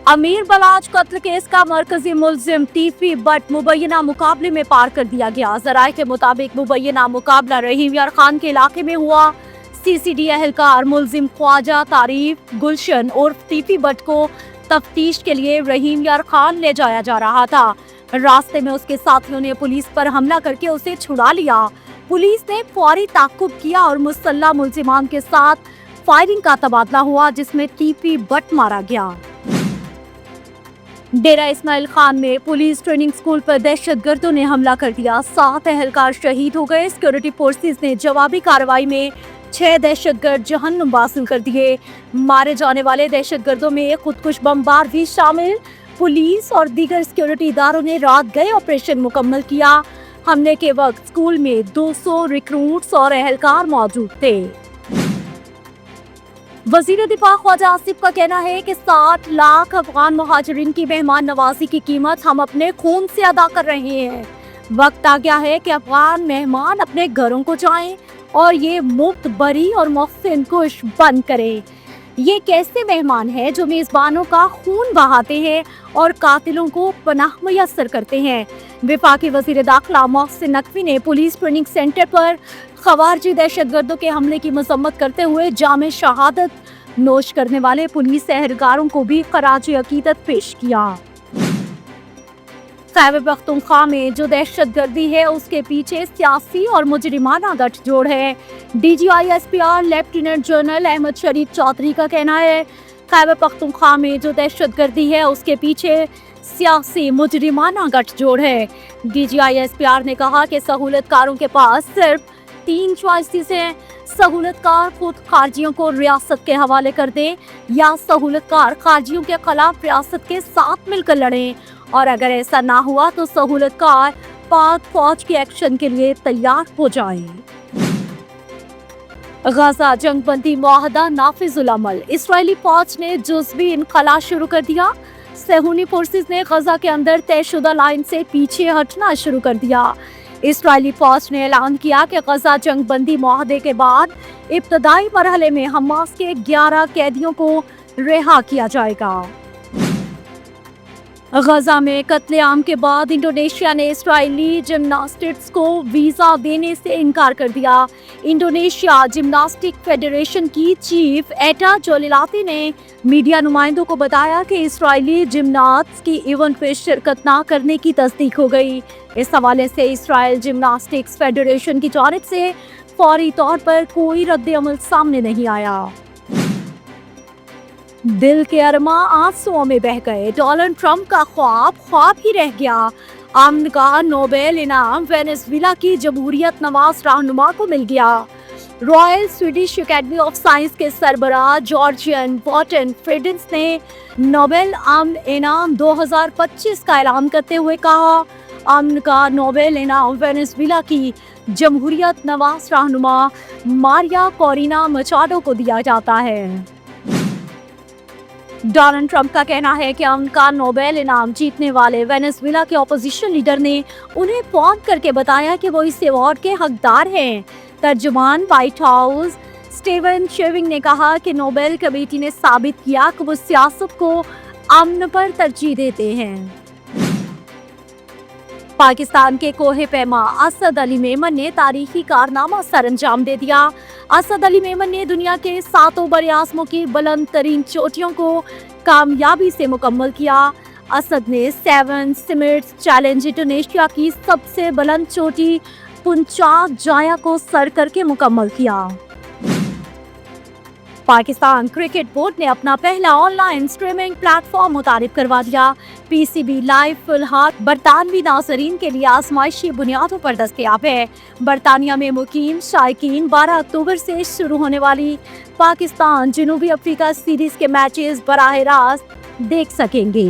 अमीर बलाज कत्ल केस का मरकजी मुलजिम टीफी बट मुबैना मुकाबले में पार कर दिया गया। जराये के मुताबिक मुबैना मुकाबला रहीम यार खान के इलाके में हुआ। सीसीडी एहलकार मुलजिम ख्वाजा तारीफ गुलशन उर्फ टीफी बट को तफ्तीश के लिए रहीम यार खान ले जाया जा रहा था। रास्ते में उसके साथियों ने पुलिस पर हमला करके उसे छुड़ा लिया। पुलिस ने फौरी ताक़ुब किया और मुसल्लह मुलजिमान के साथ फायरिंग का तबादला हुआ, जिसमें टीपी बट मारा गया। डेरा इस्माइल खान में पुलिस ट्रेनिंग स्कूल पर दहशतगर्दों ने हमला कर दिया। 7 एहलकार शहीद हो गए। सिक्योरिटी फोर्सेस ने जवाबी कार्रवाई में 6 दहशतगर्द जहन्नुम वासिल कर दिए। मारे जाने वाले दहशतगर्दों में खुदकुश बमबार भी शामिल। पुलिस और दीगर सिक्योरिटी इदारों ने रात गए ऑपरेशन मुकम्मल किया। हमले के वक्त स्कूल में 200 रिक्रूट्स और एहलकार मौजूद थे। वजीर दिफा ख्वाजा आसिफ का कहना है कि 60 लाख अफगान मुहाजिरीन की मेहमान नवाजी की कीमत हम अपने खून से अदा कर रहे हैं। वक्त आ गया है कि अफगान मेहमान अपने घरों को जाएं और ये मुफ्त बरी और मोहसिन कुश बंद करें। ये कैसे मेहमान हैं जो मेज़बानों का खून बहाते हैं और कातिलों को पनाह मुयस्सर करते हैं। वफाकी वज़ीर दाखिला मोहसिन नकवी ने पुलिस ट्रेनिंग सेंटर पर खवारजी दहशतगर्दों के हमले की मजम्मत करते हुए जामे शहादत नोश करने वाले पुलिस एहलकारों को भी खराज अकीदत पेश किया। खैबर पख्तूनख्वा में जो दहशतगर्दी है उसके पीछे सियासी और मुजरिमाना गठजोड़ है। DGI-SPR लेफ्टिनेंट जनरल अहमद शरीफ चौधरी का कहना है, खैबर पख्तूनख्वा में जो दहशतगर्दी है उसके पीछे सियासी मुजरिमाना गठजोड़ है। DGI-SPR ने कहा कि सहूलतकारों के पास सिर्फ 3 चॉइसेस हैं। सहूलतकार खुद खारजियों को रियासत के हवाले कर दें या सहूलतकार खारजियों के खिलाफ रियासत के साथ मिलकर लड़ें, और अगर ऐसा ना हुआ तो सहूलतकार पाक फौज के एक्शन के लिए तैयार हो जाएं। गजा जंगबंदी मुआहदा नाफिजुल अमल, इसराइली फौज ने जुज़वी इनखला शुरू कर दिया। सहूनी फोर्सेस ने गजा के अंदर तयशुदा लाइन से पीछे हटना शुरू कर दिया। इसराइली फौज ने ऐलान किया कि गजा जंगबंदी मुआहदे के बाद इब्तदाई मरहले में हमास के 11 कैदियों को रिहा किया जाएगा। गजा में कत्लेआम के बाद इंडोनेशिया ने इसराइली जिम्नास्टिक्स को वीज़ा देने से इनकार कर दिया। इंडोनेशिया जिम्नास्टिक फेडरेशन की चीफ एटा जोलिलाती ने मीडिया नुमाइंदों को बताया कि इसराइली जिम्नास्ट्स की इवेंट में शिरकत न करने की तस्दीक हो गई। इस हवाले से इसराइल जिम्नास्टिक्स फेडरेशन की जानिब से फौरी तौर पर कोई रद्द-ए-अमल सामने नहीं आया। दिल के अरमा आंसुओं में बह गए। डोनाल्ड ट्रंप का ख्वाब ही रह गया। अमन का नोबेल इनाम वेनेजुएला की जमहूरियत नवाज रहनुमा को मिल गया। Royal Swedish academy of science के सरबराह जॉर्जियन वॉटन फ्रेडेंस ने नोबेल अमन इनाम 2025 का ऐलान करते हुए कहा, अमन का नोबेल इनाम वेनेजुएला की जमहूरियत नवाज रहनुमा मारिया कोरिना मचाडो को दिया जाता है। डोनाल्ड ट्रंप का कहना है कि उनका नोबेल इनाम जीतने वाले वेनेजुएला के अपोजिशन लीडर ने उन्हें फोन करके बताया कि वो इस अवार्ड के हकदार हैं। तर्जुमान व्हाइट हाउस स्टीवन शेविंग ने कहा कि नोबेल कमेटी ने साबित किया कि वो सियासत को अमन पर तरजीह देते हैं। पाकिस्तान के कोहे पैमा असद अली मेमन ने तारीखी कारनामा सरअंजाम दे दिया। असद अली मेमन ने दुनिया के 7 बरआज़मों की बुलंद तरीन चोटियों को कामयाबी से मुकम्मल किया। असद ने 7 समिट्स चैलेंज इंडोनेशिया की सबसे बुलंद चोटी पुंचाक जाया को सर करके मुकम्मल किया। पाकिस्तान क्रिकेट बोर्ड ने अपना पहला ऑनलाइन स्ट्रीमिंग प्लेटफॉर्म मुतारिफ करवा दिया। PCB लाइव फिलहाल बरतानवी नाज़रीन के लिए आजमाइशी बुनियादों पर दस्तयाब है। बरतानिया में मुकीम शायकीन 12 अक्टूबर से शुरू होने वाली पाकिस्तान जनूबी अफ्रीका सीरीज के मैचेस बराह रास्त देख सकेंगे।